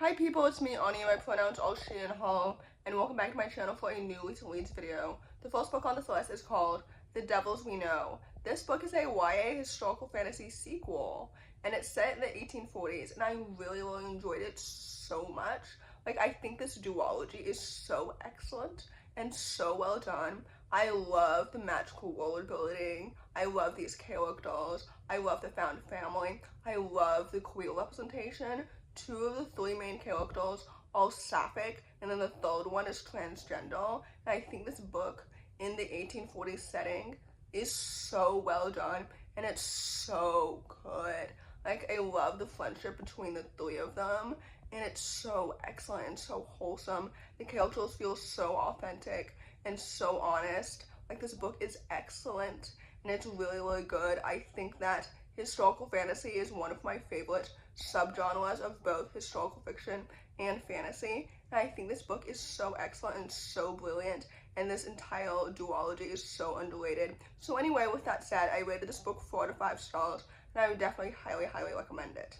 Hi people, it's me, Anja, my pronouns all she and her, and welcome back to my channel for a new Recent Reads video. The first book on this list is called The Devils We Know. This book is a YA historical fantasy sequel, and it's set in the 1840s, and I really enjoyed it so much. Like, I think this duology is so excellent and so well done. I love the magical world building. I love these characters. I love the found family. I love the queer representation. Two of the three main characters are sapphic, and then the third one is transgender. And I think this book in the 1840s setting is so well done, and it's so good. Like, I love the friendship between the three of them, and it's so excellent and so wholesome. The characters feel so authentic and so honest. Like, this book is excellent, and it's really good. I think that historical fantasy is one of my favorite subgenres of both historical fiction and fantasy, and I think this book is so excellent and so brilliant, and this entire duology is so underrated. So anyway, with that said, I rated this book 4 to 5 stars, and I would definitely highly recommend it.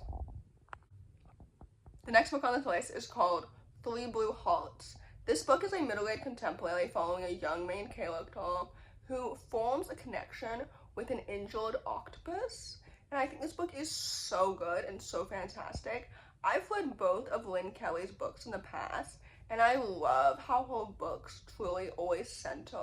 The next book on this list is called Three Blue Hearts. This book is a middle-aged contemporary following a young main character who forms a connection with an injured octopus. And I think this book is so good and so fantastic. I've read both of Lynne Kelly's books in the past, and I love how her books truly always center,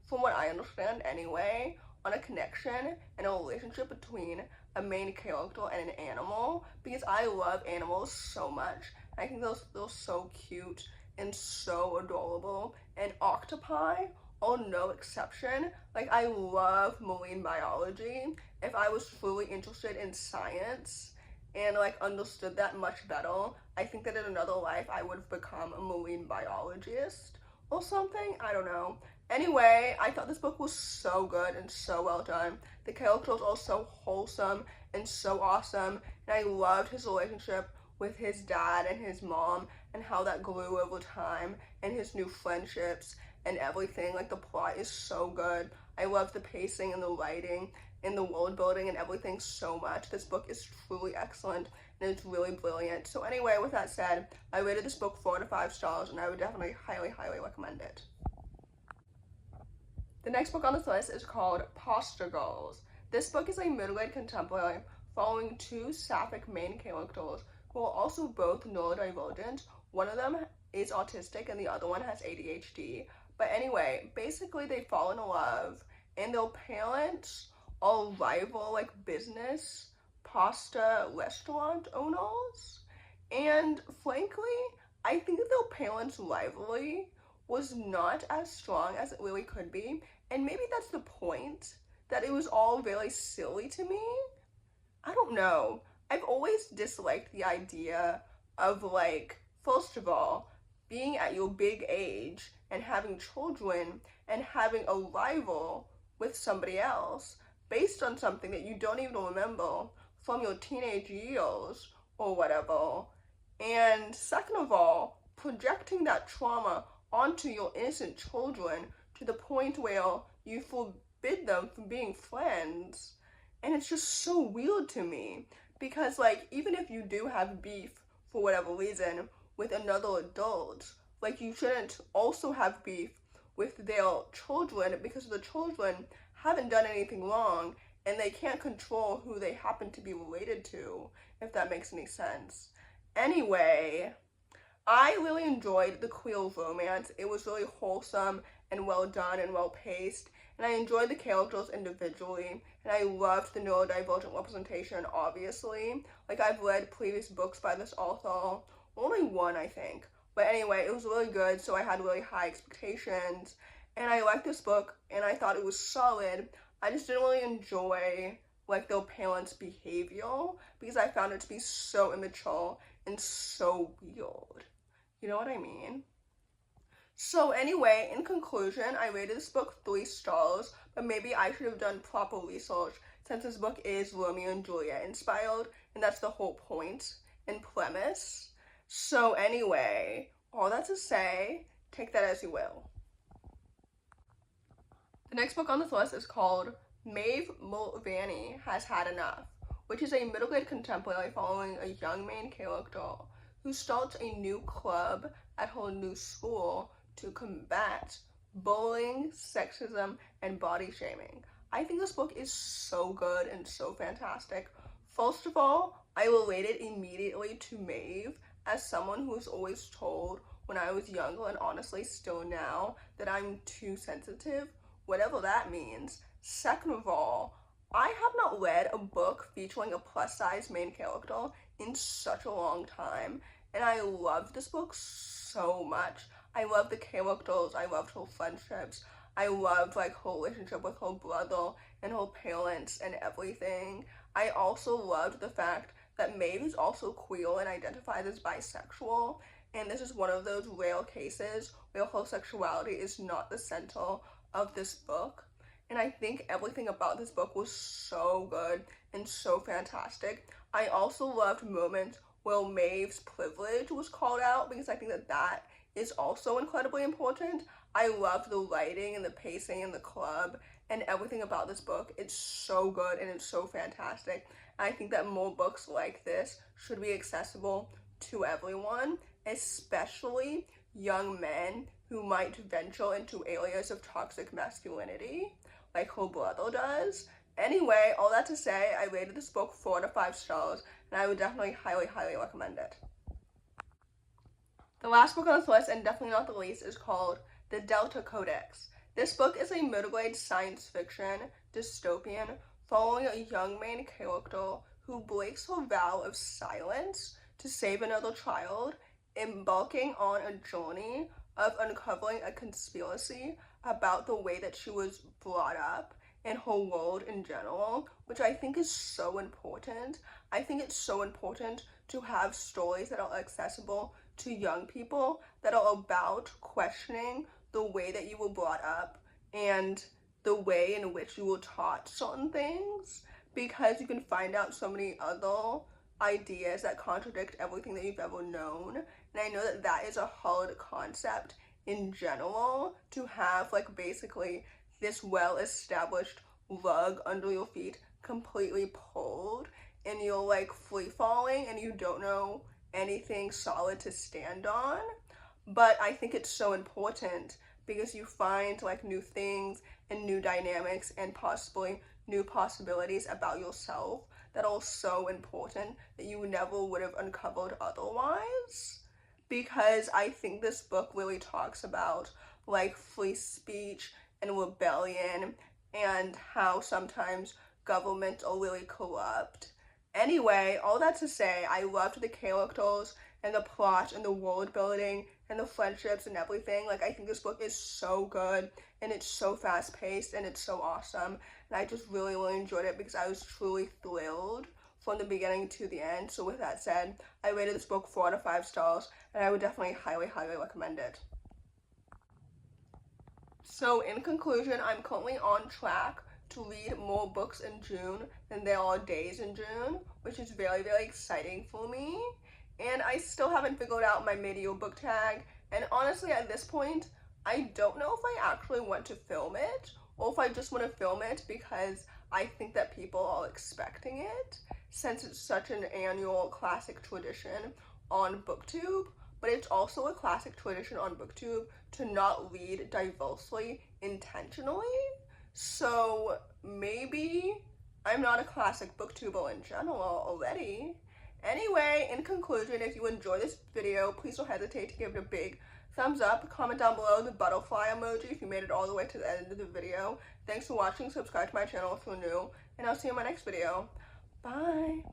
from what I understand anyway, on a connection and a relationship between a main character and an animal, because I love animals so much. I think they're so cute and so adorable, and octopi are no exception. Like, I love marine biology. If I was truly interested in science and like understood that much better, I think that in another life I would have become a marine biologist or something. I don't know. Anyway, I thought this book was so good and so well done. The characters are so wholesome and so awesome, and I loved his relationship with his dad and his mom and how that grew over time, and his new friendships and everything. Like, the plot is so good. I love the pacing and the writing and the world building and everything so much. This book is truly excellent and it's really brilliant. So anyway, with that said, I rated this book 4 to 5 stars, and I would definitely highly recommend it. The next book on this list is called Posture Girls. This book is a middle-aged contemporary following two sapphic main characters who are also both neurodivergent. One of them is autistic and the other one has ADHD. But anyway, basically they fall in love, and their parents are rival, like, business pasta restaurant owners. And frankly, I think that their parents' rivalry was not as strong as it really could be, and maybe that's the point, that it was all very silly to me. I don't know. I've always disliked the idea of, like, first of all, being at your big age and having children and having a rival with somebody else based on something that you don't even remember from your teenage years or whatever. And second of all, projecting that trauma onto your innocent children to the point where you forbid them from being friends. And it's just so weird to me, because, like, even if you do have beef for whatever reason with another adult, like, you shouldn't also have beef with their children, because the children haven't done anything wrong and they can't control who they happen to be related to, if that makes any sense. Anyway, I really enjoyed the queer romance. It was really wholesome and well done and well paced, and I enjoyed the characters individually, and I loved the neurodivergent representation, obviously. Like, I've read previous books by this author, only one I think, but anyway, it was really good, so I had really high expectations, and I liked this book, and I thought it was solid. I just didn't really enjoy, like, their parents' behavior, because I found it to be so immature and so weird. You know what I mean? So anyway, in conclusion, I rated this book 3 stars, but maybe I should have done proper research, since this book is Romeo and Juliet inspired, and that's the whole point and premise. So anyway, all that to say, take that as you will. The next book on this list is called Maeve Mulvaney Has Had Enough, which is a middle-grade contemporary following a young main character who starts a new club at her new school to combat bullying, sexism, and body shaming. I think this book is so good and so fantastic. First of all, I related immediately to Maeve as someone who was always told when I was younger, and honestly still now, that I'm too sensitive, whatever that means. Second of all, I have not read a book featuring a plus-size main character in such a long time, and I loved this book so much. I loved the characters, I loved her friendships, I loved like her relationship with her brother and her parents and everything. I also loved the fact that Maeve is also queer and identifies as bisexual, and this is one of those rare cases where her sexuality is not the center of this book. And I think everything about this book was so good and so fantastic. I also loved moments where Maeve's privilege was called out, because I think that that is also incredibly important. I loved the writing and the pacing and the club and everything about this book. It's so good and it's so fantastic. I think that more books like this should be accessible to everyone, especially young men who might venture into areas of toxic masculinity like her brother does. Anyway, all that to say, I rated this book 4 out of 5 stars, and I would definitely highly recommend it. The last book on this list, and definitely not the least, is called The Delta Codex. This book is a middle-aged science fiction dystopian following a young main character who breaks her vow of silence to save another child, embarking on a journey of uncovering a conspiracy about the way that she was brought up and her world in general, which I think is so important. I think it's so important to have stories that are accessible to young people that are about questioning the way that you were brought up and the way in which you were taught certain things, because you can find out so many other ideas that contradict everything that you've ever known. And I know that that is a hard concept in general, to have like basically this well-established rug under your feet completely pulled and you're like free falling and you don't know anything solid to stand on. But I think it's so important because you find like new things and new dynamics and possibly new possibilities about yourself that are so important that you never would have uncovered otherwise. Because I think this book really talks about like free speech and rebellion and how sometimes governments are really corrupt. Anyway, all that to say, I loved the characters and the plot and the world building and the friendships and everything. Like, I think this book is so good and it's so fast paced and it's so awesome. And I just really enjoyed it because I was truly thrilled from the beginning to the end. So with that said, I rated this book 4 out of 5 stars, and I would definitely highly recommend it. So in conclusion, I'm currently on track to read more books in June than there are days in June, which is very exciting for me. And I still haven't figured out my mid-year book tag, and honestly at this point, I don't know if I actually want to film it, or if I just want to film it because I think that people are expecting it, since it's such an annual classic tradition on BookTube. But it's also a classic tradition on BookTube to not read diversely intentionally. So maybe I'm not a classic booktuber in general already. Anyway, in conclusion, if you enjoyed this video, please don't hesitate to give it a big thumbs up. Comment down below the butterfly emoji if you made it all the way to the end of the video. Thanks for watching. Subscribe to my channel if you're new, and I'll see you in my next video. Bye!